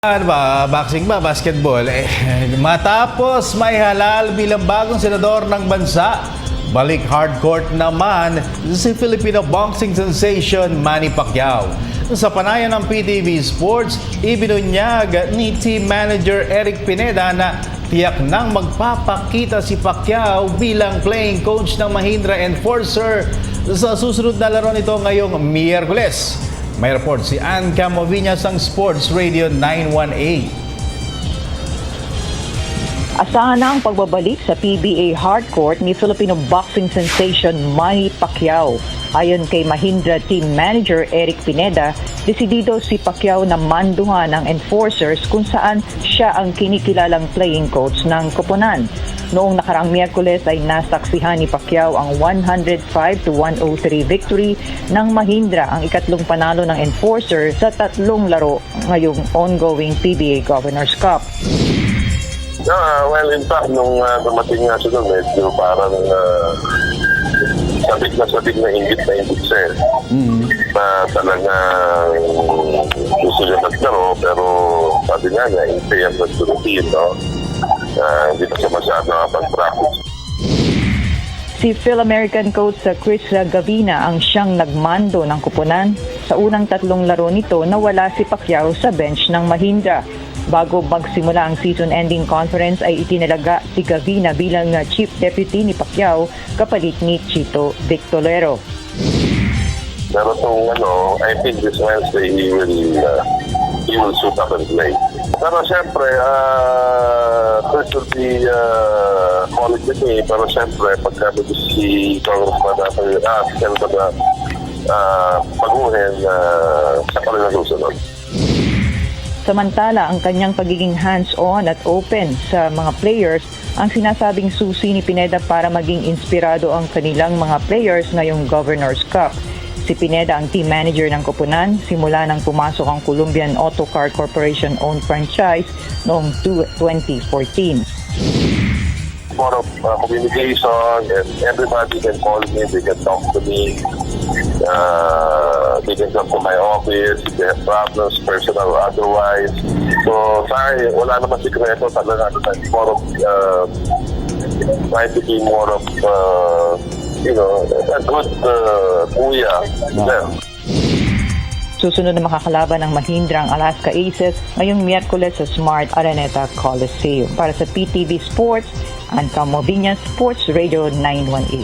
Ano ba, boxing ba, basketball? Matapos may halal bilang bagong senador ng bansa, balik hardcourt naman si Filipino boxing sensation Manny Pacquiao. Sa panayan ng PTV Sports, ibinunyag ni team manager Eric Pineda na tiyak nang magpapakita si Pacquiao bilang playing coach ng Mahindra Enforcer sa susunod na laro nito ngayong Miyerkules. May report si Ann Camoviñas ng Sports Radio 918. Asahan na ang pagbabalik sa PBA hardcourt ni Filipino boxing sensation Manny Pacquiao. Ayon kay Mahindra team manager Eric Pineda, desidido si Pacquiao na manduhan ng enforcers kung saan siya ang kinikilalang playing coach ng koponan. Noong nakaraang Miyerkules ay nasaksihan ni Pacquiao ang 105-103 victory ng Mahindra, ang ikatlong panalo ng enforcer sa tatlong laro ngayong ongoing PBA Governors Cup. Well, in fact, nung dumating nga siya doon, medyo parang sabik na inggit siya. Na talagang gusto niya maglaro, pero sabi nga niya, in fairness to the team, no? Hindi pa siya masyado nakapag-practice. Si Phil-American coach Chris Gavina ang siyang nagmando ng kupunan. Sa unang tatlong laro nito, nawala si Pacquiao sa bench ng Mahindra. Bago magsimula ang season-ending conference ay itinalaga si Gavina bilang chief deputy ni Pacquiao kapalit ni Chito Victorero. Pero I think this Wednesday he will suit up and play. Pero siyempre, Chris will be calling with me. Pero siyempre, pagka si Congressman natin, paguhin, siya pa rin ang susunod. Samantala, ang kanyang pagiging hands-on at open sa mga players ang sinasabing susi ni Pineda para maging inspirado ang kanilang mga players ngayong Governors Cup. Si Pineda ang team manager ng koponan simula nang pumasok ang Colombian Auto Car Corporation-owned franchise noong 2014. More of communication, and everybody can call me, they can talk to me, they can come to my office if they have problems, personal or otherwise. So, wala naman sikreto talaga. More of try to be more of a good kuya. Susunod na makakalaban ng Mahindra ang Alaska Aces ngayong Miyerkules sa Smart Araneta Coliseum. Para sa PTV Sports, Ann Camoviñas, Sports Radio 918.